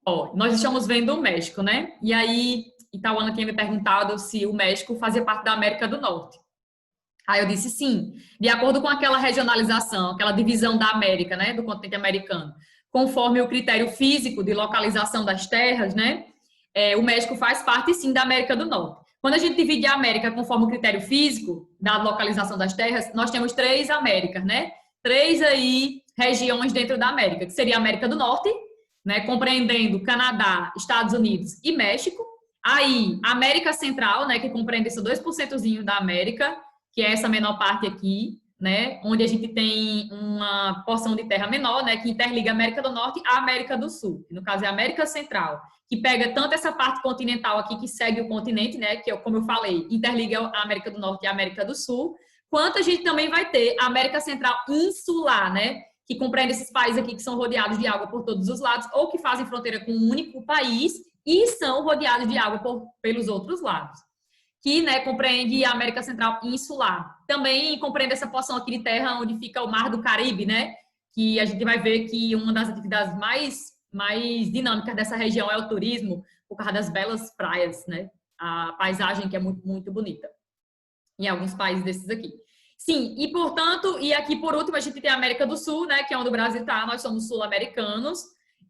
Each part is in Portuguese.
Ó, nós estamos vendo o México, né? E aí, Itauana tinha me perguntado se o México fazia parte da América do Norte. Aí eu disse sim, de acordo com aquela regionalização, aquela divisão da América, né, do continente americano, conforme o critério físico de localização das terras, né, o México faz parte sim da América do Norte. Quando a gente divide a América conforme o critério físico da localização das terras, nós temos três Américas, né, três aí regiões dentro da América, que seria a América do Norte, né, compreendendo Canadá, Estados Unidos e México. Aí, América Central, né, que compreende esse 2% da América, que é essa menor parte aqui, né, onde a gente tem uma porção de terra menor, né, que interliga a América do Norte à América do Sul, que no caso é a América Central, que pega tanto essa parte continental aqui que segue o continente, né, que como eu falei, interliga a América do Norte e a América do Sul, quanto a gente também vai ter a América Central insular, né, que compreende esses países aqui que são rodeados de água por todos os lados ou que fazem fronteira com um único país e são rodeados de água pelos outros lados, que, né, compreende a América Central insular. Também compreende essa porção aqui de terra onde fica o Mar do Caribe, né, que a gente vai ver que uma das atividades mais dinâmicas dessa região é o turismo, por causa das belas praias, né, a paisagem que é muito, muito bonita em alguns países desses aqui. Sim, e portanto, e aqui por último a gente tem a América do Sul, né, que é onde o Brasil está, nós somos sul-americanos,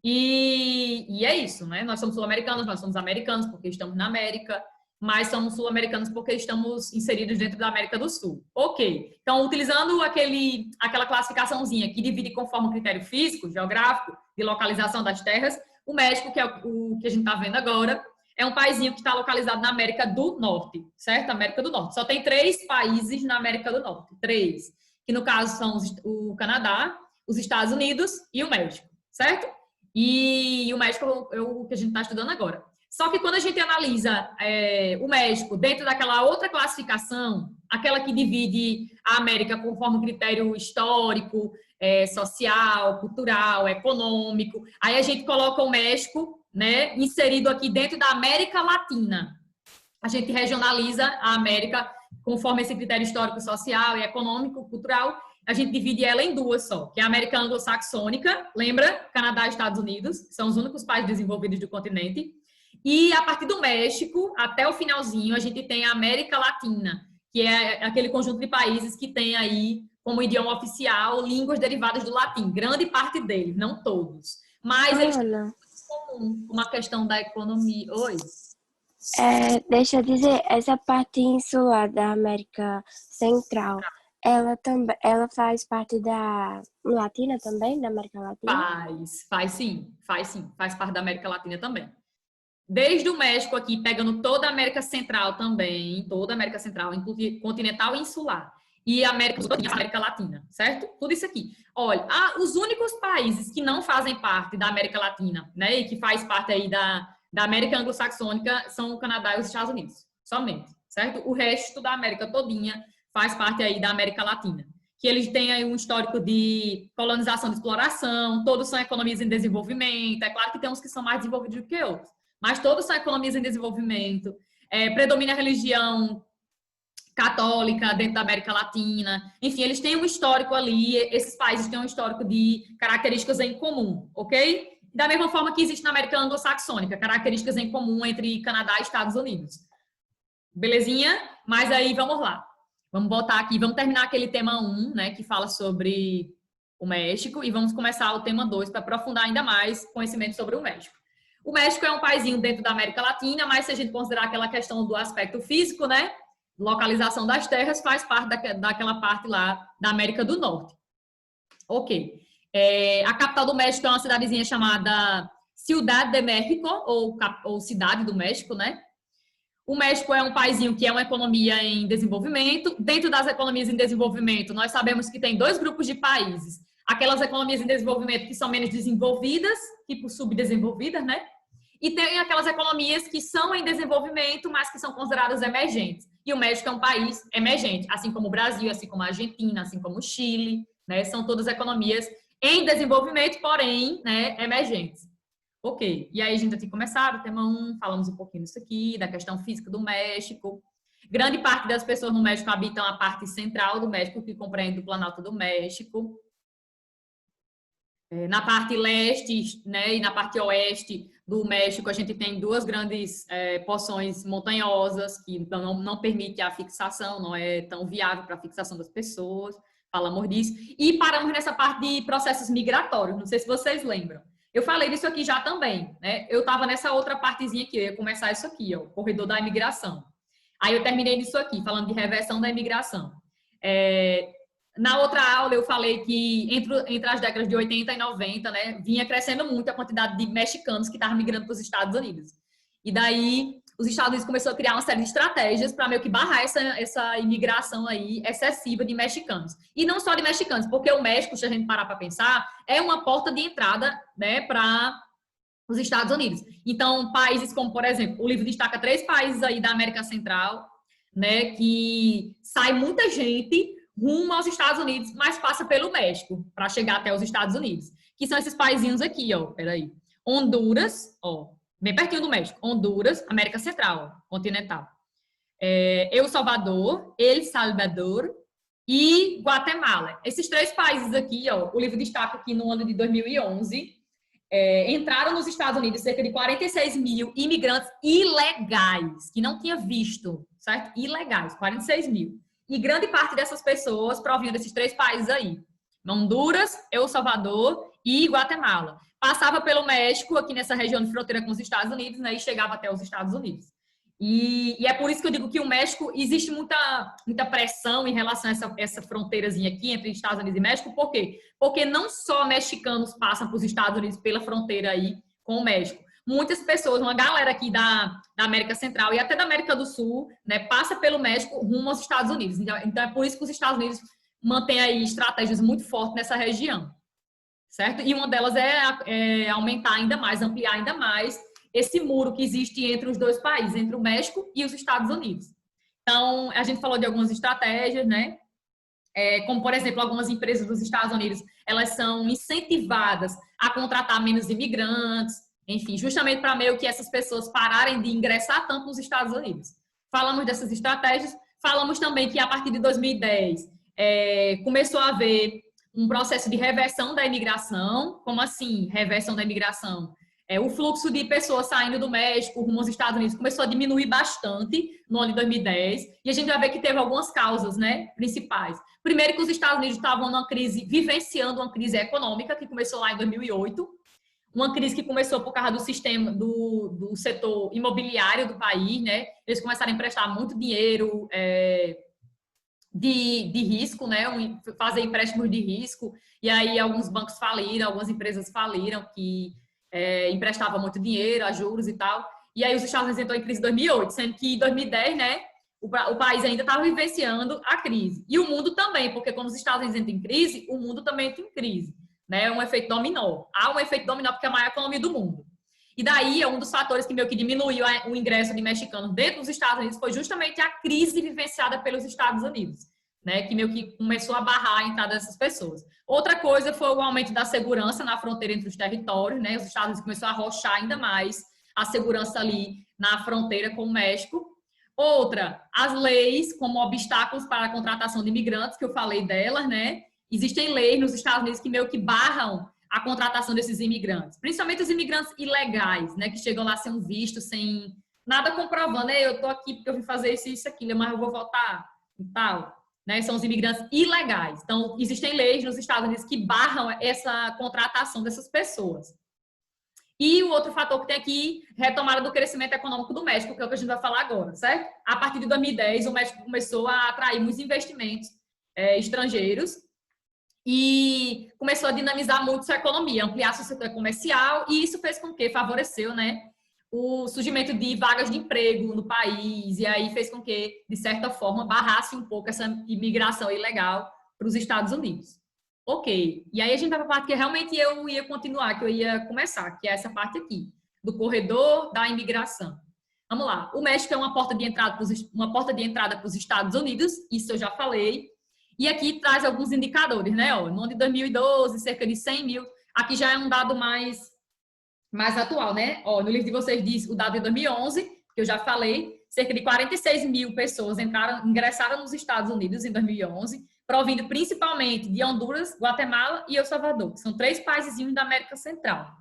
e é isso, né, nós somos sul-americanos, nós somos americanos porque estamos na América, mas somos sul-americanos porque estamos inseridos dentro da América do Sul. Ok, então utilizando aquela classificaçãozinha que divide conforme o critério físico, geográfico, de localização das terras, o México, que é o que a gente está vendo agora, é um paísinho que está localizado na América do Norte, certo? América do Norte. Só tem 3 países na América do Norte. 3. Que no caso são o Canadá, os Estados Unidos e o México, certo? E o México é o que a gente está estudando agora. Só que quando a gente analisa o México dentro daquela outra classificação, aquela que divide a América conforme critério histórico, social, cultural, econômico, aí a gente coloca o México, né, inserido aqui dentro da América Latina. A gente regionaliza a América conforme esse critério histórico, social e econômico, cultural. A gente divide ela em 2 só, que é a América Anglo-Saxônica, lembra? Canadá e Estados Unidos, são os únicos países desenvolvidos do continente. E a partir do México, até o finalzinho, a gente tem a América Latina, que é aquele conjunto de países que tem aí como idioma oficial línguas derivadas do latim. Grande parte deles, não todos. Mas eles têm Ana, comum uma questão da economia. Oi? deixa eu dizer, essa parte insular da América Central, ela também, ela faz parte da Latina também, da América Latina? Faz sim, faz sim. Faz parte da América Latina também. Desde o México aqui, pegando toda a América Central também, toda a América Central, inclusive continental e insular. E América Latina, certo? Tudo isso aqui. Olha, os únicos países que não fazem parte da América Latina, né, e que faz parte aí da América Anglo-Saxônica são o Canadá e os Estados Unidos, somente, certo? O resto da América todinha faz parte aí da América Latina. Que eles têm aí um histórico de colonização, de exploração, todos são economias em desenvolvimento. É claro que tem uns que são mais desenvolvidos do que outros, mas todos são economias em desenvolvimento. Predomina a religião católica dentro da América Latina. Enfim, eles têm um histórico ali, esses países têm um histórico de características em comum, ok? Da mesma forma que existe na América Anglo-Saxônica, características em comum entre Canadá e Estados Unidos. Belezinha? Mas aí, vamos lá. Vamos botar aqui, vamos terminar aquele tema 1, né, que fala sobre o México, e vamos começar o tema 2 para aprofundar ainda mais conhecimento sobre o México. O México é um paísinho dentro da América Latina, mas se a gente considerar aquela questão do aspecto físico, né, localização das terras, faz parte daquela parte lá da América do Norte. Ok. A capital do México é uma cidadezinha chamada Ciudad de México, ou Cidade do México, né? O México é um paísinho que é uma economia em desenvolvimento. Dentro das economias em desenvolvimento, nós sabemos que tem 2 grupos de países. Aquelas economias em desenvolvimento que são menos desenvolvidas, tipo subdesenvolvidas, né? E tem aquelas economias que são em desenvolvimento, mas que são consideradas emergentes. E o México é um país emergente, assim como o Brasil, assim como a Argentina, assim como o Chile, né? São todas economias em desenvolvimento, porém, né, emergentes. Ok, e aí a gente já tinha começado, tema 1, falamos um pouquinho disso aqui, da questão física do México. Grande parte das pessoas no México habitam a parte central do México, que compreende o Planalto do México. Na parte leste, né, e na parte oeste, do México, a gente tem duas grandes porções montanhosas que não permite a fixação, não é tão viável para a fixação das pessoas, falamos disso. E paramos nessa parte de processos migratórios, não sei se vocês lembram. Eu falei disso aqui já também, né? Eu estava nessa outra partezinha aqui, eu ia começar isso aqui, ó, o corredor da imigração. Aí eu terminei disso aqui, falando de reversão da imigração. Na outra aula eu falei que entre as décadas de 80 e 90, né, vinha crescendo muito a quantidade de mexicanos que estavam migrando para os Estados Unidos. E daí os Estados Unidos começou a criar uma série de estratégias para meio que barrar essa imigração aí excessiva de mexicanos. E não só de mexicanos, porque o México, se a gente parar para pensar, é uma porta de entrada, né, para os Estados Unidos. Então, países como, por exemplo, o livro destaca 3 países aí da América Central, né, que sai muita gente rumo aos Estados Unidos, mas passa pelo México para chegar até os Estados Unidos, que são esses paizinhos aqui, ó, peraí. Honduras, ó, bem pertinho do México. Honduras, América Central, ó, continental. El Salvador e Guatemala. Esses 3 países aqui, ó, o livro destaca que no ano de 2011 entraram nos Estados Unidos cerca de 46 mil imigrantes ilegais, que não tinha visto, certo? Ilegais, 46 mil. E grande parte dessas pessoas provinham desses 3 países aí. Honduras, El Salvador e Guatemala. Passava pelo México, aqui nessa região de fronteira com os Estados Unidos, né, e chegava até os Estados Unidos. E é por isso que eu digo que o México, existe muita pressão em relação a essa fronteirazinha aqui entre Estados Unidos e México. Por quê? Porque não só mexicanos passam para os Estados Unidos pela fronteira aí com o México. Muitas pessoas, uma galera aqui da América Central e até da América do Sul, né, passa pelo México rumo aos Estados Unidos. Então é por isso que os Estados Unidos mantêm aí estratégias muito fortes nessa região, certo? E uma delas é aumentar ainda mais, ampliar ainda mais esse muro que existe entre os 2 países, entre o México e os Estados Unidos. Então, a gente falou de algumas estratégias, né? Como, por exemplo, algumas empresas dos Estados Unidos, elas são incentivadas a contratar menos imigrantes, enfim, justamente para meio que essas pessoas pararem de ingressar tanto nos Estados Unidos. Falamos dessas estratégias, falamos também que a partir de 2010 começou a haver um processo de reversão da imigração. Como assim, reversão da imigração? O fluxo de pessoas saindo do México rumo aos Estados Unidos começou a diminuir bastante no ano de 2010, e a gente vai ver que teve algumas causas, né, principais. Primeiro que os Estados Unidos estavam vivenciando uma crise econômica que começou lá em 2008, uma crise que começou por causa do sistema do setor imobiliário do país, né? Eles começaram a emprestar muito dinheiro de risco, né? Fazer empréstimos de risco, e aí alguns bancos faliram, algumas empresas faliram que emprestava muito dinheiro a juros e tal. E aí os Estados Unidos entrou em crise em 2008, sendo que em 2010, né, o país ainda estava vivenciando a crise. E o mundo também, porque quando os Estados Unidos entram em crise, o mundo também entra em crise. Né? É um efeito dominó. Há um efeito dominó porque é a maior economia do mundo. E daí, um dos fatores que meio que diminuiu o ingresso de mexicanos dentro dos Estados Unidos foi justamente a crise vivenciada pelos Estados Unidos, né? Que meio que começou a barrar a entrada dessas pessoas. Outra coisa foi o aumento da segurança na fronteira entre os territórios, né? Os Estados Unidos começaram a arrochar ainda mais a segurança ali na fronteira com o México. Outra, as leis como obstáculos para a contratação de imigrantes, que eu falei delas, né? Existem leis nos Estados Unidos que meio que barram a contratação desses imigrantes, principalmente os imigrantes ilegais, né? Que chegam lá sem um visto, sem nada comprovando, eu tô aqui porque eu vim fazer isso, aquilo, mas eu vou voltar e tal. Né, são os imigrantes ilegais. Então, existem leis nos Estados Unidos que barram essa contratação dessas pessoas. E o outro fator que tem aqui, retomada do crescimento econômico do México, que é o que a gente vai falar agora, certo? A partir de 2010, o México começou a atrair muitos investimentos estrangeiros e começou a dinamizar muito sua economia, ampliar seu setor comercial, e isso fez com que favoreceu, né, o surgimento de vagas de emprego no país, e aí fez com que, de certa forma, barrasse um pouco essa imigração ilegal para os Estados Unidos. Ok, e aí a gente vai para a parte que realmente eu ia continuar, que eu ia começar, que é essa parte aqui, do corredor da imigração. Vamos lá, o México é uma porta de entrada para os Estados Unidos, isso eu já falei, e aqui traz alguns indicadores, né? Ó, no ano de 2012, cerca de 100 mil, aqui já é um dado mais atual, né? Ó, no livro de vocês diz o dado de 2011, que eu já falei, cerca de 46 mil pessoas ingressaram nos Estados Unidos em 2011, provindo principalmente de Honduras, Guatemala e El Salvador, que são 3 países da América Central.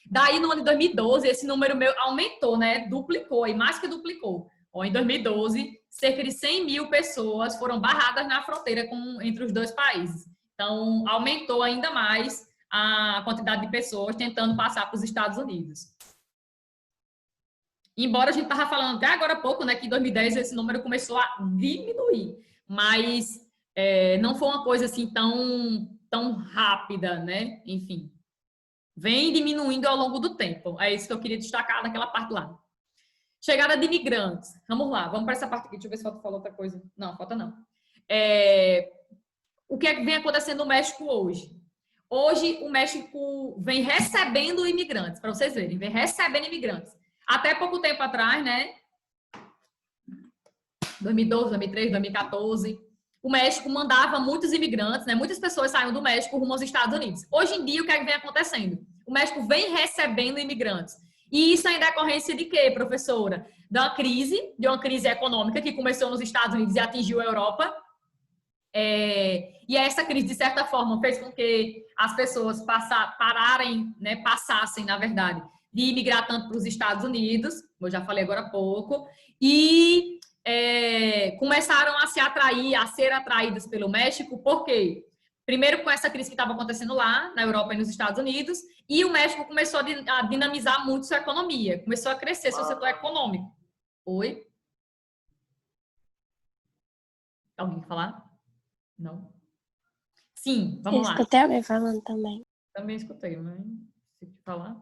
Daí, no ano de 2012, esse número meu aumentou, né? Duplicou, e mais que duplicou. Ó, em 2012, cerca de 100 mil pessoas foram barradas na fronteira entre os dois países. Então, aumentou ainda mais a quantidade de pessoas tentando passar para os Estados Unidos. Embora a gente estava falando até agora há pouco, né, que em 2010 esse número começou a diminuir, mas não foi uma coisa assim tão rápida, né? Enfim, vem diminuindo ao longo do tempo. É isso que eu queria destacar daquela parte lá. Chegada de imigrantes. Vamos lá, vamos para essa parte aqui. Deixa eu ver se falta outra coisa. Não, falta não. O que é que vem acontecendo no México hoje? Hoje, o México vem recebendo imigrantes, para vocês verem, vem recebendo imigrantes. Até pouco tempo atrás, né? 2012, 2013, 2014, o México mandava muitos imigrantes, né? Muitas pessoas saíam do México rumo aos Estados Unidos. Hoje em dia, o que é que vem acontecendo? O México vem recebendo imigrantes. E isso é em decorrência de quê, professora? De uma crise econômica que começou nos Estados Unidos e atingiu a Europa. E essa crise, de certa forma, fez com que as pessoas passassem, na verdade, de imigrar tanto para os Estados Unidos, eu já falei agora há pouco, e começaram a ser atraídas pelo México, por quê? Primeiro com essa crise que estava acontecendo lá, na Europa e nos Estados Unidos, e o México começou a dinamizar muito sua economia, começou a crescer seu setor econômico. Oi? Alguém quer falar? Não? Sim, vamos lá. Eu escutei alguém falando também. Também escutei, mas se falar.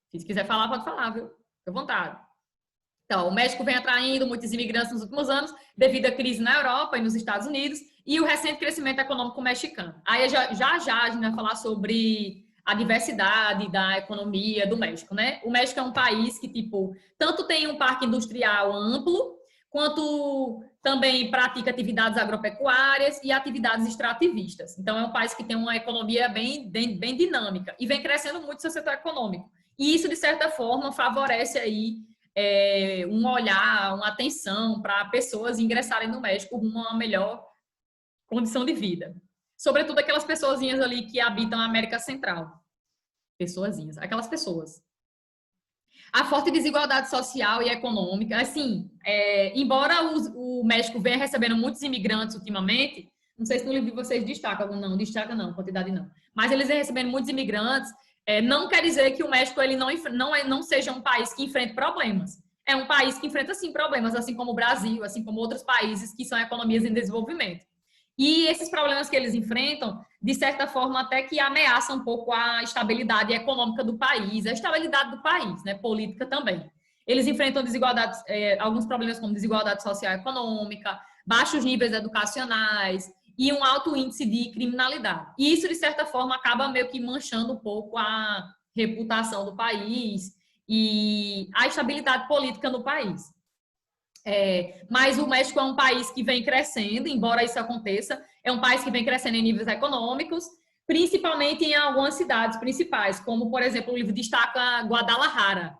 Se quiser falar, pode falar, viu? Fique à vontade. Então, o México vem atraindo muitos imigrantes nos últimos anos, devido à crise na Europa e nos Estados Unidos, e o recente crescimento econômico mexicano. Aí já a gente vai falar sobre a diversidade da economia do México, né? O México é um país que, tanto tem um parque industrial amplo, quanto também pratica atividades agropecuárias e atividades extrativistas. Então, é um país que tem uma economia bem dinâmica e vem crescendo muito seu setor econômico. E isso, de certa forma, favorece aí um olhar, uma atenção para pessoas ingressarem no México rumo a uma melhor condição de vida. Sobretudo aquelas pessoazinhas ali que habitam a América Central. Aquelas pessoas. A forte desigualdade social e econômica, assim, embora o México venha recebendo muitos imigrantes ultimamente, não sei se no livro de vocês destaca quantidade não, mas eles vêm recebendo muitos imigrantes, não quer dizer que o México ele não seja um país que enfrenta problemas. É um país que enfrenta, sim, problemas, assim como o Brasil, assim como outros países que são economias em desenvolvimento. E esses problemas que eles enfrentam, de certa forma, até que ameaçam um pouco a estabilidade econômica do país, a estabilidade do país, né, política também. Eles enfrentam desigualdades, alguns problemas como desigualdade social e econômica, baixos níveis educacionais e um alto índice de criminalidade. E isso, de certa forma, acaba meio que manchando um pouco a reputação do país e a estabilidade política no país. Mas o México é um país que vem crescendo, embora isso aconteça, é um país que vem crescendo em níveis econômicos, principalmente em algumas cidades principais, como, por exemplo, o livro destaca Guadalajara.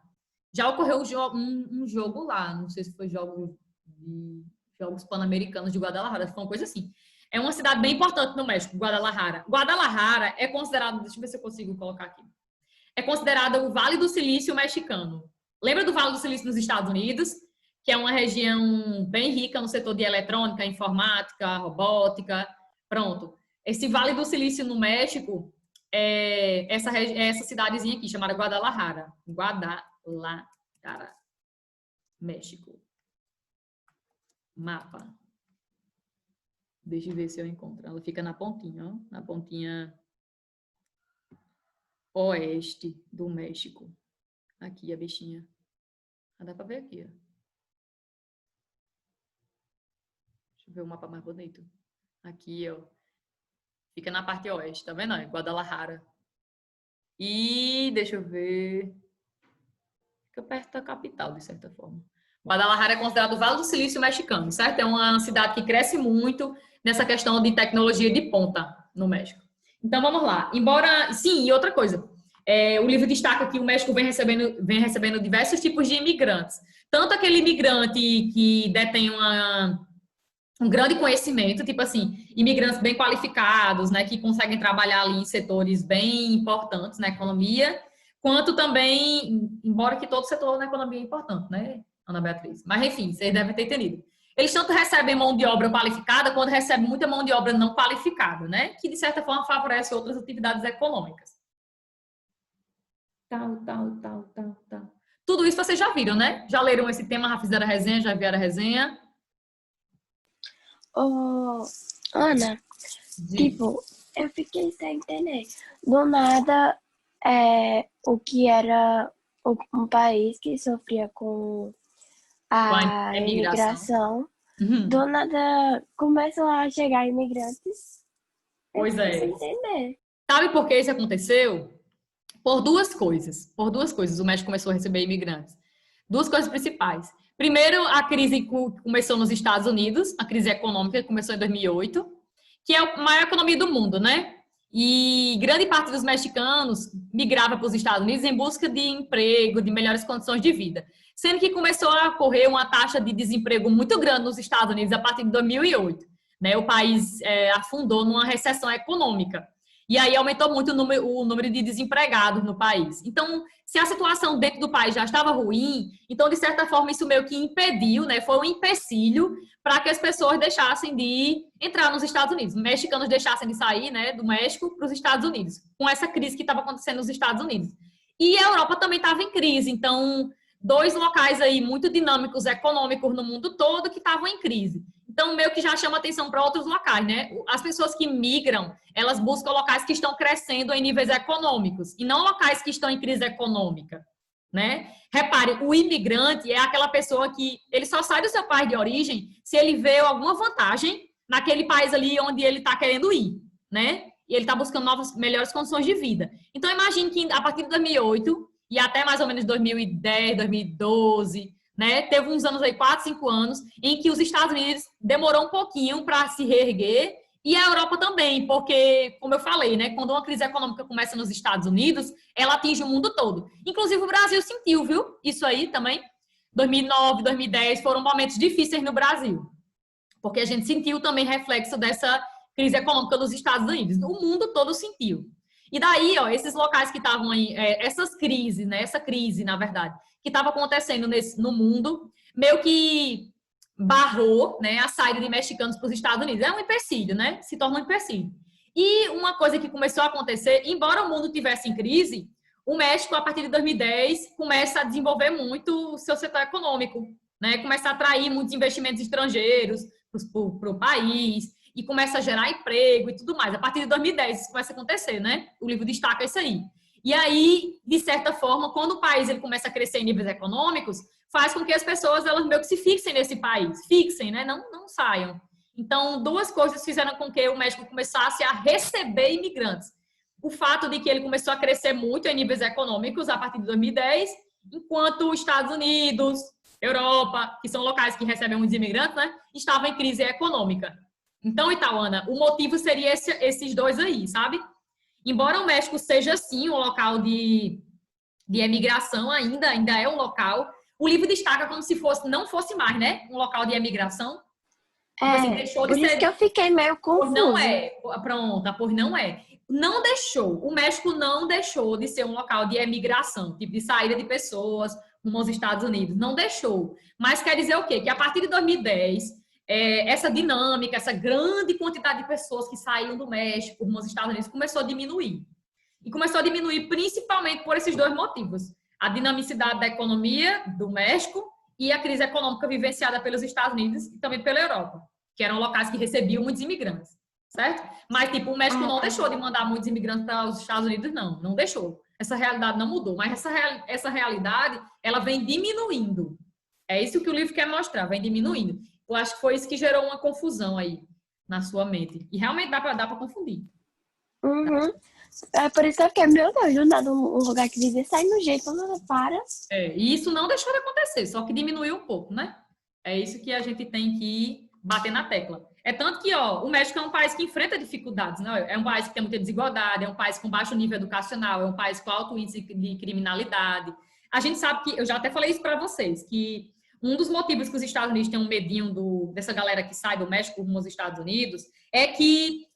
Já ocorreu um jogo lá, não sei se foi Jogos Pan-Americanos de Guadalajara, foi uma coisa assim. É uma cidade bem importante no México, Guadalajara. Guadalajara é considerado, deixa eu ver se eu consigo colocar aqui, é considerado o Vale do Silício mexicano. Lembra do Vale do Silício nos Estados Unidos? Que é uma região bem rica no setor de eletrônica, informática, robótica, pronto. Esse Vale do Silício no México essa cidadezinha aqui, chamada Guadalajara. Guadalajara, México. Mapa. Deixa eu ver se eu encontro. Ela fica na pontinha, ó, na pontinha oeste do México. Aqui a bichinha. Dá pra ver aqui, ó. Deixa eu ver o mapa mais bonito. Aqui, ó. Fica na parte oeste, tá vendo? Guadalajara. E deixa eu ver. Fica perto da capital, de certa forma. Guadalajara é considerado o Vale do Silício mexicano, certo? É uma cidade que cresce muito nessa questão de tecnologia de ponta no México. Então, vamos lá. Sim, e outra coisa. O livro destaca que o México vem recebendo diversos tipos de imigrantes. Tanto aquele imigrante que detém um grande conhecimento, tipo assim, imigrantes bem qualificados, né, que conseguem trabalhar ali em setores bem importantes na economia, quanto também, embora que todo setor da economia é importante, né, Ana Beatriz? Mas, enfim, vocês devem ter entendido. Eles tanto recebem mão de obra qualificada, quanto recebem muita mão de obra não qualificada, né? Que, de certa forma, favorece outras atividades econômicas. Tal. Tudo isso vocês já viram, né? Já leram esse tema, já fizeram a resenha, já vieram a resenha? Ô, Ana, De... tipo, eu fiquei sem entender. Do nada, o que era um país que sofria com Com a a imigração. imigração, Uhum. do nada começam a chegar imigrantes. Pois Eu fiquei sem é. entender. Sabe por que isso aconteceu? Por duas coisas. Por duas coisas o México começou a receber imigrantes. Duas coisas principais. Primeiro, a crise começou nos Estados Unidos, a crise econômica que começou em 2008, que é a maior economia do mundo, né? E grande parte dos mexicanos migrava para os Estados Unidos em busca de emprego, de melhores condições de vida. Sendo que começou a ocorrer uma taxa de desemprego muito grande nos Estados Unidos a partir de 2008. Né? O país afundou numa recessão econômica. E aí aumentou muito o número de desempregados no país. Então, se a situação dentro do país já estava ruim, então, de certa forma, isso meio que impediu, né? Foi um empecilho para que as pessoas deixassem de entrar nos Estados Unidos. Os mexicanos deixassem de sair, né, do México para os Estados Unidos, com essa crise que estava acontecendo nos Estados Unidos. E a Europa também estava em crise. Então, dois locais aí muito dinâmicos econômicos no mundo todo que estavam em crise. Então, meio que já chama atenção para outros locais, né? As pessoas que migram, elas buscam locais que estão crescendo em níveis econômicos e não locais que estão em crise econômica, né? Repare, o imigrante é aquela pessoa que ele só sai do seu país de origem se ele vê alguma vantagem naquele país ali onde ele está querendo ir, né? E ele está buscando novas, melhores condições de vida. Então, imagine que a partir de 2008 e até mais ou menos 2010, 2012, né? Teve uns anos aí, 4, 5 anos, em que os Estados Unidos demorou um pouquinho para se reerguer e a Europa também, porque, como eu falei, né? Quando uma crise econômica começa nos Estados Unidos, ela atinge o mundo todo. Inclusive o Brasil sentiu, viu? Isso aí também. 2009, 2010 foram momentos difíceis no Brasil, porque a gente sentiu também reflexo dessa crise econômica dos Estados Unidos. O mundo todo sentiu. E daí, ó, esses locais que estavam aí, essas crises, né? Essa crise, na verdade, que estava acontecendo no mundo, meio que barrou, né, a saída de mexicanos para os Estados Unidos. É um empecilho, né? Se torna um empecilho. E uma coisa que começou a acontecer, embora o mundo tivesse em crise, o México, a partir de 2010, começa a desenvolver muito o seu setor econômico, né? Começa a atrair muitos investimentos estrangeiros para o país e começa a gerar emprego e tudo mais. A partir de 2010 isso começa a acontecer, né? O livro destaca isso aí. E aí, de certa forma, quando o país ele começa a crescer em níveis econômicos, faz com que as pessoas elas meio que se fixem nesse país, fixem, né? Não saiam. Então, duas coisas fizeram com que o México começasse a receber imigrantes. O fato de que ele começou a crescer muito em níveis econômicos a partir de 2010, enquanto os Estados Unidos, Europa, que são locais que recebem muitos imigrantes, né, estavam em crise econômica. Então, Itauana, o motivo seria esses dois aí, sabe? Embora o México seja, sim, um local de emigração, ainda é um local, o livro destaca como se não fosse mais, né? Um local de emigração. Assim, deixou de ser... Por isso que eu fiquei meio confusa. Não é. Pronta, pois não é. Não deixou. O México não deixou de ser um local de emigração, tipo de saída de pessoas rumo aos Estados Unidos. Não deixou. Mas quer dizer o quê? Que a partir de 2010, essa dinâmica, essa grande quantidade de pessoas que saíam do México rumo aos Estados Unidos começou a diminuir. E começou a diminuir principalmente por esses dois motivos. A dinamicidade da economia do México e a crise econômica vivenciada pelos Estados Unidos e também pela Europa, que eram locais que recebiam muitos imigrantes, certo? Mas, tipo, o México não deixou de mandar muitos imigrantes para os Estados Unidos, não deixou. Essa realidade não mudou, mas essa realidade, ela vem diminuindo. É isso que o livro quer mostrar, vem diminuindo. Eu acho que foi isso que gerou uma confusão aí na sua mente. E realmente dá para confundir. Uhum. É por isso que eu fiquei, meu Deus, do nada um lugar que vive sai no jeito, para. E isso não deixou de acontecer, só que diminuiu um pouco, né? É isso que a gente tem que bater na tecla. É tanto que, ó, o México é um país que enfrenta dificuldades, né? É um país que tem muita desigualdade, é um país com baixo nível educacional, é um país com alto índice de criminalidade. A gente sabe que, eu já até falei isso para vocês, que um dos motivos que os Estados Unidos têm um medinho dessa galera que sai do México rumo aos Estados Unidos é que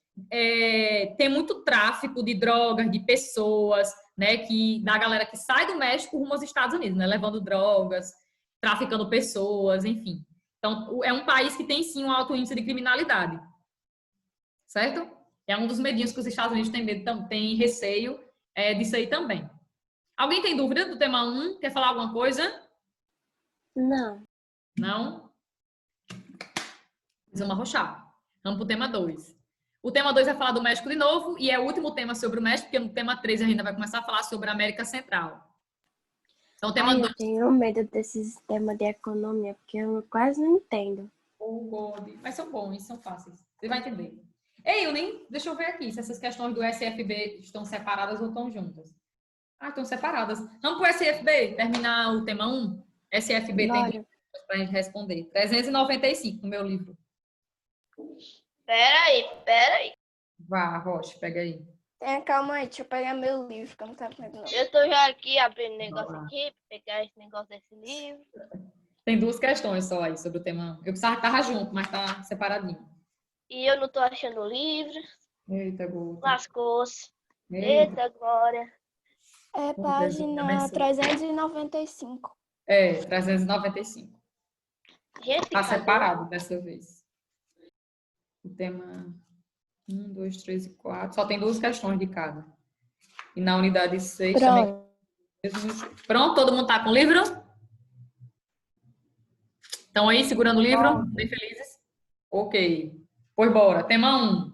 tem muito tráfico de drogas, de pessoas, né, da galera que sai do México rumo aos Estados Unidos, né, levando drogas, traficando pessoas, enfim. Então, é um país que tem sim um alto índice de criminalidade, certo? É um dos medinhos que os Estados Unidos têm medo, têm receio disso aí também. Alguém tem dúvida do tema 1? Quer falar alguma coisa? Não. Não? Vamos arrochar. Vamos para o tema 2. O tema 2 vai falar do México de novo e é o último tema sobre o México, porque no tema 3 a gente vai começar a falar sobre a América Central. Então, o tema 2... Eu tenho medo desses temas de economia, porque eu quase não entendo. Mas são bons, são fáceis. Você vai entender. Ei, deixa eu ver aqui se essas questões do SFB estão separadas ou estão juntas. Ah, estão separadas. Vamos para o SFB, terminar o tema 1? SFB tem duas para a gente responder. 395 no meu livro. Pera aí. Vá, Rocha, pega aí. Calma aí, deixa eu pegar meu livro, que eu não tava vendo. Eu tô já aqui abrindo negócio aqui, pegar esse negócio desse livro. Tem duas questões só aí sobre o tema 1. Eu precisava que tava junto, mas tá separadinho. E eu não tô achando o livro. Eita, gota. Lascou-se. Eita, glória. É página 395. 395. Gente, Tá separado dessa vez. O tema 1, 2, 3 e 4. Só tem duas questões de cada. E na unidade 6 também. Pronto, todo mundo tá com o livro? Estão aí segurando o livro? Bem felizes? Ok. Pois bora. Tema 1.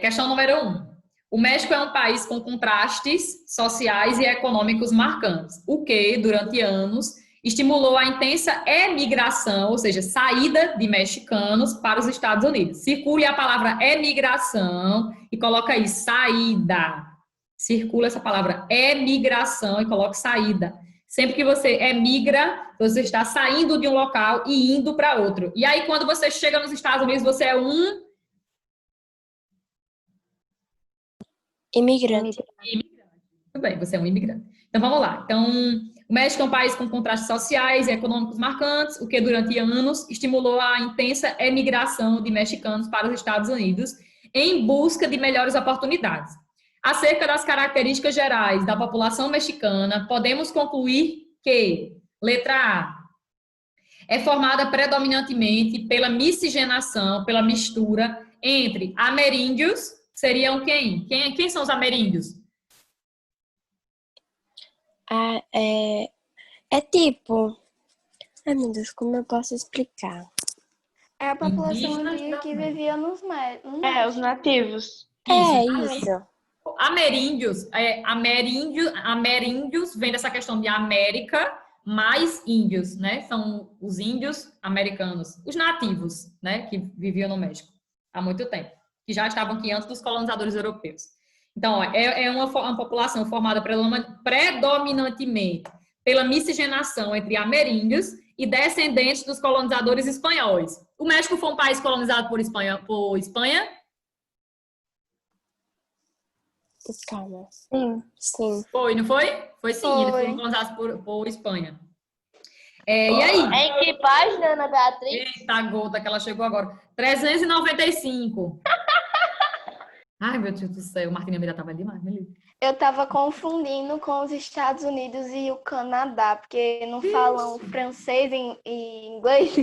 Questão número 1. O México é um país com contrastes sociais e econômicos marcantes, o que, durante anos, estimulou a intensa emigração, ou seja, saída de mexicanos para os Estados Unidos. Circule a palavra emigração e coloca aí, saída. Circula essa palavra emigração e coloque saída. Sempre que você emigra, você está saindo de um local e indo para outro. E aí, quando você chega nos Estados Unidos, você é um imigrante. Muito bem, você é um imigrante. Então, vamos lá. Então, o México é um país com contrastes sociais e econômicos marcantes, o que durante anos estimulou a intensa emigração de mexicanos para os Estados Unidos em busca de melhores oportunidades. Acerca das características gerais da população mexicana, podemos concluir que, letra A, é formada predominantemente pela miscigenação, pela mistura entre ameríndios, seriam quem? Quem são os ameríndios? Tipo... Ai, meu Deus, como eu posso explicar? É a população indígena que vivia nos mares. Os nativos. Isso. Ameríndios vem dessa questão de América mais índios, né? São os índios americanos, os nativos, né? Que viviam no México há muito tempo, que já estavam aqui antes dos colonizadores europeus. Então, é uma população formada predominantemente pela miscigenação entre ameríndios e descendentes dos colonizadores espanhóis. O México foi um país colonizado por Espanha? Calma. Sim. Foi, não foi? Foi sim, eles foram colonizados por Espanha. E aí? Em que página, Ana Beatriz? Eita, gota, que ela chegou agora. 395. Ai, meu Deus do céu, o Marquinhos Mira tava demais, meu livro. Eu tava confundindo com os Estados Unidos e o Canadá, porque não falam francês e inglês.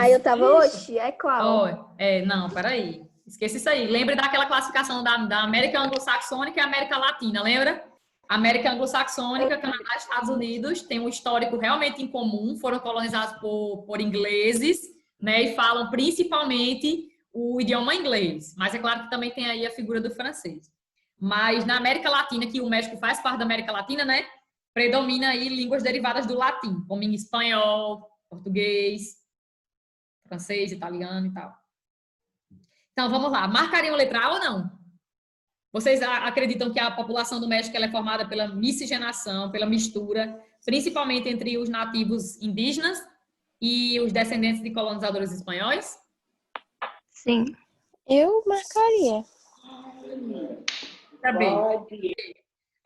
Aí eu tava, oxe, é qual? Não, peraí. Esqueci isso aí. Lembre daquela classificação da América Anglo-Saxônica e América Latina, lembra? América Anglo-Saxônica, Canadá e Estados Unidos têm um histórico realmente em comum, foram colonizados por ingleses, né? E falam principalmente o idioma inglês. Mas é claro que também tem aí a figura do francês. Mas na América Latina, que o México faz parte da América Latina, né? Predomina aí línguas derivadas do latim, como em espanhol, português, francês, italiano e tal. Então, vamos lá. Marcariam letra A ou não? Vocês acreditam que a população do México ela é formada pela miscigenação, pela mistura, principalmente entre os nativos indígenas e os descendentes de colonizadores espanhóis? Sim. Eu marcaria.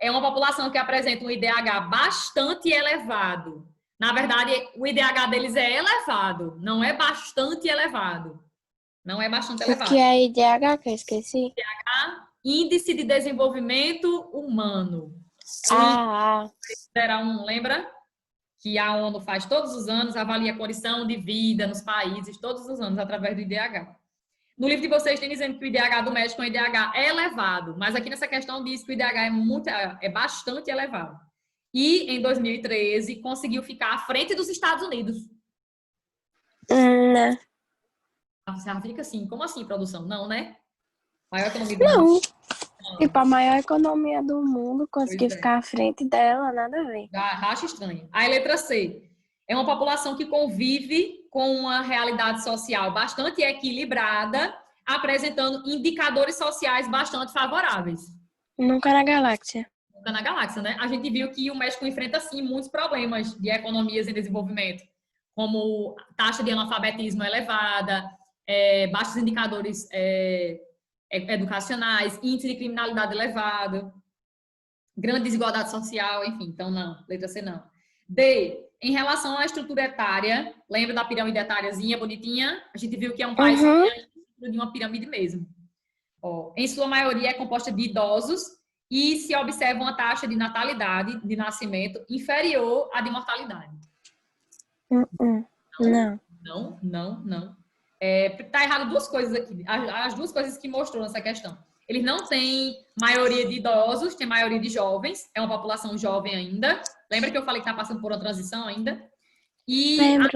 É uma população que apresenta um IDH bastante elevado. Na verdade, o IDH deles é elevado, não é bastante elevado. Não é bastante elevado. O que é IDH que eu esqueci? Índice de Desenvolvimento Humano. Era lembra? Que a ONU faz todos os anos, avalia a condição de vida nos países, todos os anos, através do IDH. No livro de vocês tem dizendo que o IDH do México é um IDH elevado, mas aqui nessa questão diz que o IDH é bastante elevado. E em 2013 conseguiu ficar à frente dos Estados Unidos. Não. Você fica assim, como assim, produção? Não, né? Maior economia do Não. mundo. Tipo, a maior economia do mundo conseguir ficar à frente dela, nada a ver. Acho estranho. Aí, letra C. É uma população que convive com uma realidade social bastante equilibrada, apresentando indicadores sociais bastante favoráveis. Nunca na galáxia. Nunca na galáxia, né? A gente viu que o México enfrenta, sim, muitos problemas de economias em desenvolvimento, como taxa de analfabetismo elevada, baixos indicadores educacionais, índice de criminalidade elevado, grande desigualdade social, enfim. Então, não. Letra C, não. D. Em relação à estrutura etária, lembra da pirâmide etáriazinha, bonitinha? A gente viu que é um país de uma pirâmide mesmo. Ó, em sua maioria é composta de idosos e se observa uma taxa de natalidade, de nascimento, inferior à de mortalidade. Não. Tá errado duas coisas aqui. As duas coisas que mostrou nessa questão. Eles não têm maioria de idosos, tem maioria de jovens. É uma população jovem ainda. Lembra que eu falei que está passando por uma transição ainda? Lembro.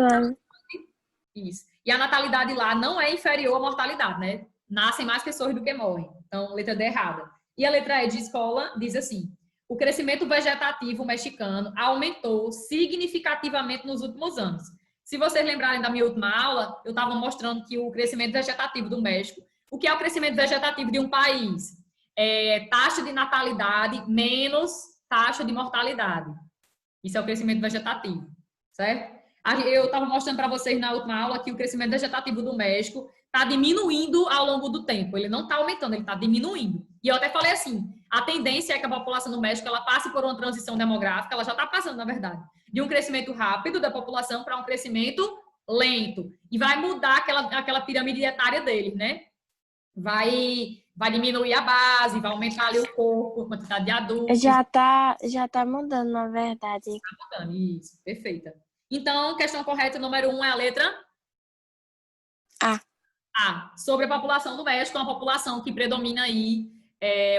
Isso. E a natalidade lá não é inferior à mortalidade, né? Nascem mais pessoas do que morrem. Então, letra D errada. E a letra E de escola diz assim: o crescimento vegetativo mexicano aumentou significativamente nos últimos anos. Se vocês lembrarem da minha última aula, eu estava mostrando que o crescimento vegetativo do México, o que é o crescimento vegetativo de um país? Taxa de natalidade menos taxa de mortalidade. Isso é o crescimento vegetativo, certo? Eu estava mostrando para vocês na última aula que o crescimento vegetativo do México está diminuindo ao longo do tempo. Ele não está aumentando, ele está diminuindo. E eu até falei assim, a tendência é que a população do México ela passe por uma transição demográfica, ela já está passando, na verdade, de um crescimento rápido da população para um crescimento lento. E vai mudar aquela pirâmide etária deles, né? Vai diminuir a base, vai aumentar ali o corpo, a quantidade de adultos. Já tá mudando, na verdade. Tá mudando, isso, perfeita. Então, questão correta número 1 é a letra A. Sobre a população do México, é uma população que predomina aí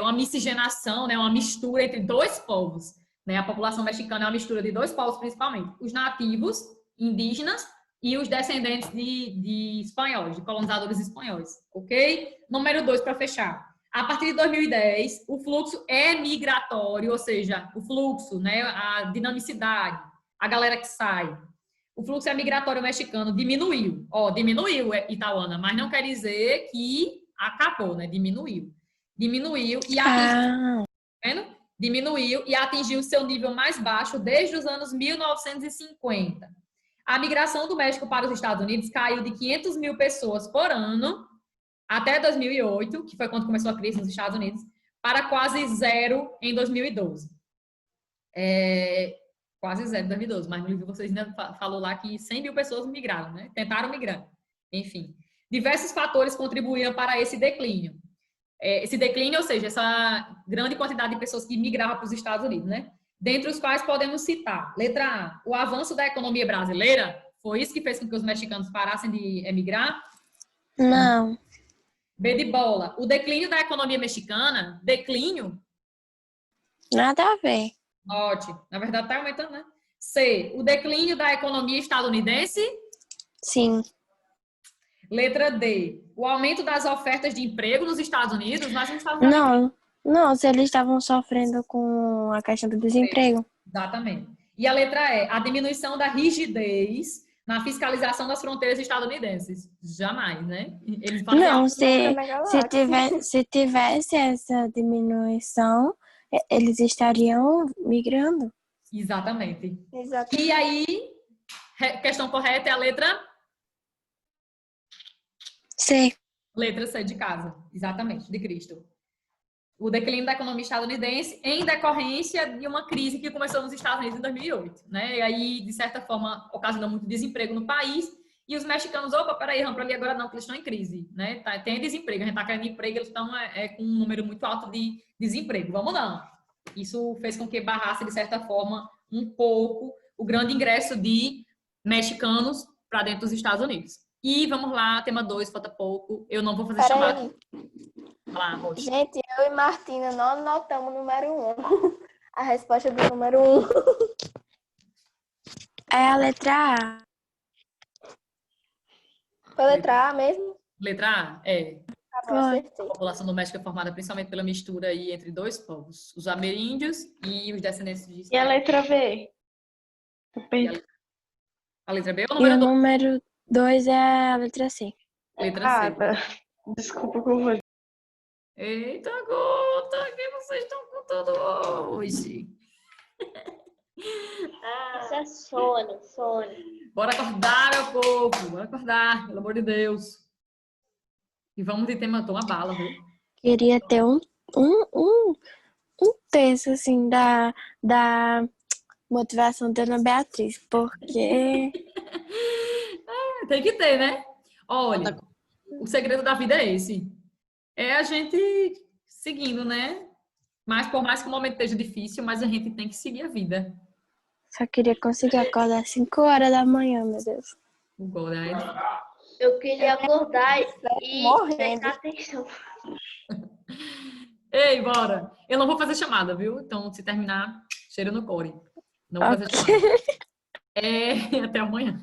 uma miscigenação, né, uma mistura entre dois povos. Né? A população mexicana é uma mistura de dois povos, principalmente. Os nativos, indígenas, e os descendentes de espanhóis, de colonizadores espanhóis. Ok? Número 2, para fechar. A partir de 2010, o fluxo é migratório, ou seja, o fluxo, né, a dinamicidade, a galera que sai. O fluxo migratório mexicano diminuiu. Diminuiu, Itauana, mas não quer dizer que acabou, né? Diminuiu e atingiu, vendo? Diminuiu e atingiu seu nível mais baixo desde os anos 1950. A migração do México para os Estados Unidos caiu de 500 mil pessoas por ano até 2008, que foi quando começou a crise nos Estados Unidos, para quase zero em 2012. Quase zero em 2012, mas no livro vocês ainda falou lá que 100 mil pessoas migraram, né? Tentaram migrar. Enfim, diversos fatores contribuíram para esse declínio. Esse declínio, ou seja, essa grande quantidade de pessoas que migravam para os Estados Unidos, né? Dentre os quais podemos citar, letra A, o avanço da economia brasileira, foi isso que fez com que os mexicanos parassem de emigrar? Não. B de bola, o declínio da economia mexicana, declínio? Nada a ver. Ótimo, na verdade está aumentando, né? C, o declínio da economia estadunidense? Sim. Letra D, o aumento das ofertas de emprego nos Estados Unidos? Nós não estávamos... Não, se eles estavam sofrendo com a questão do desemprego. Exatamente. E a letra E, a diminuição da rigidez na fiscalização das fronteiras estadunidenses. Jamais, né? Eles não, se tivesse essa diminuição, eles estariam migrando. Exatamente. E aí, questão correta é a letra C. Letra C de casa. Exatamente, de Cristo. O declínio da economia estadunidense em decorrência de uma crise que começou nos Estados Unidos em 2008, né? E aí, de certa forma, ocasionou muito desemprego no país. E os mexicanos, peraí, vamos para ali agora não, porque eles estão em crise, né? Tem desemprego, a gente está querendo emprego, eles estão com um número muito alto de desemprego. Vamos não. Isso fez com que barrasse, de certa forma, um pouco o grande ingresso de mexicanos para dentro dos Estados Unidos. E vamos lá, tema 2, falta pouco. Eu não vou fazer chamada. Peraí. Vai lá, Rocha. Gente, eu e Martina não anotamos o número 1. A resposta do número 1. É a letra A. Foi a letra A mesmo? Letra A? É. Tá bom, Foi. acertei. A população do México é formada principalmente pela mistura aí entre dois povos, os ameríndios e os descendentes de E a letra B? A letra B ou o E o número 2? número 2 é a letra C. Letra Ah, C. tá. Desculpa, confundi. Eita, gota, que vocês estão com tudo hoje. Isso é sono, sono. Bora acordar, meu povo. Bora acordar, pelo amor de Deus. E vamos de tema, toma bala, viu? Queria ter um texto, assim, da motivação da Ana Beatriz, porque Tem que ter, né? Olha, o segredo da vida é esse. É a gente seguindo, né? Mas por mais que o momento esteja difícil, mas a gente tem que seguir a vida. só queria conseguir acordar às 5 horas da manhã, meu Deus. O gol é Eu queria acordar e morrendo. prestar atenção. Ei, bora! Eu não vou fazer chamada, viu? Então, se terminar, cheiro no core. Não vou fazer chamada. Até amanhã.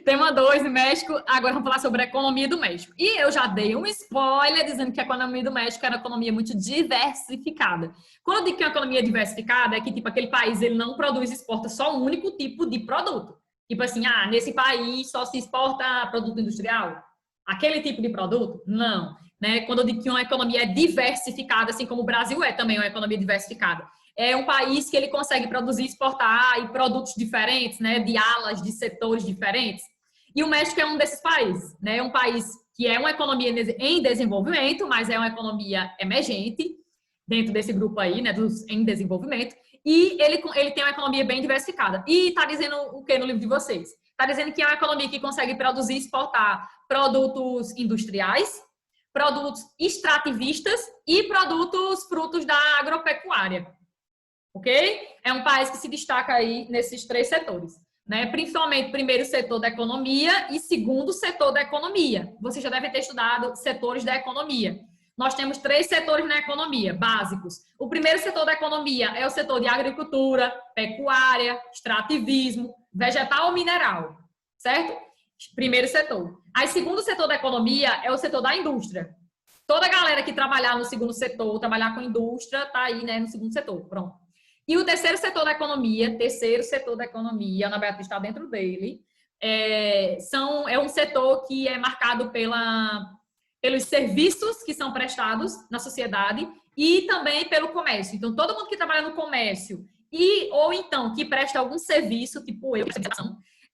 Tema 2, México. Agora vamos falar sobre a economia do México. E eu já dei um spoiler dizendo que a economia do México era uma economia muito diversificada. Quando eu digo que é uma economia diversificada, é que tipo aquele país ele não produz e exporta só um único tipo de produto. Tipo assim, nesse país só se exporta produto industrial? Aquele tipo de produto? Não. Né? Quando eu digo que uma economia é diversificada, assim como o Brasil é também uma economia diversificada, é um país que ele consegue produzir e exportar e produtos diferentes, né? De alas, de setores diferentes. E o México é um desses países, né? É um país que é uma economia em desenvolvimento, mas é uma economia emergente dentro desse grupo aí, né? Dos em desenvolvimento. E ele tem uma economia bem diversificada. E está dizendo o que no livro de vocês? Está dizendo que é uma economia que consegue produzir e exportar produtos industriais, produtos extrativistas e produtos frutos da agropecuária. Ok? É um país que se destaca aí nesses 3 setores. Né? Principalmente primeiro setor da economia e segundo setor da economia. Você já deve ter estudado setores da economia. Nós temos 3 setores na economia, básicos. O primeiro setor da economia é o setor de agricultura, pecuária, extrativismo, vegetal ou mineral, certo? Primeiro setor. Aí, segundo setor da economia é o setor da indústria. Toda a galera que trabalhar no segundo setor, trabalhar com indústria, tá aí, né, no segundo setor, pronto. E o terceiro setor da economia, a Ana Beatriz está dentro dele, é um setor que é marcado pelos serviços que são prestados na sociedade e também pelo comércio. Então, todo mundo que trabalha no comércio ou então que presta algum serviço, tipo eu,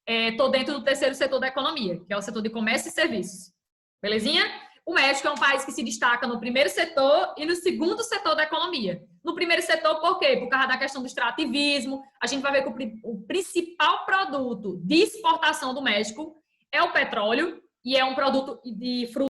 estou dentro do terceiro setor da economia, que é o setor de comércio e serviços. Belezinha? O México é um país que se destaca no primeiro setor e no segundo setor da economia. No primeiro setor, por quê? Por causa da questão do extrativismo. A gente vai ver que o principal produto de exportação do México é o petróleo e é um produto de frutos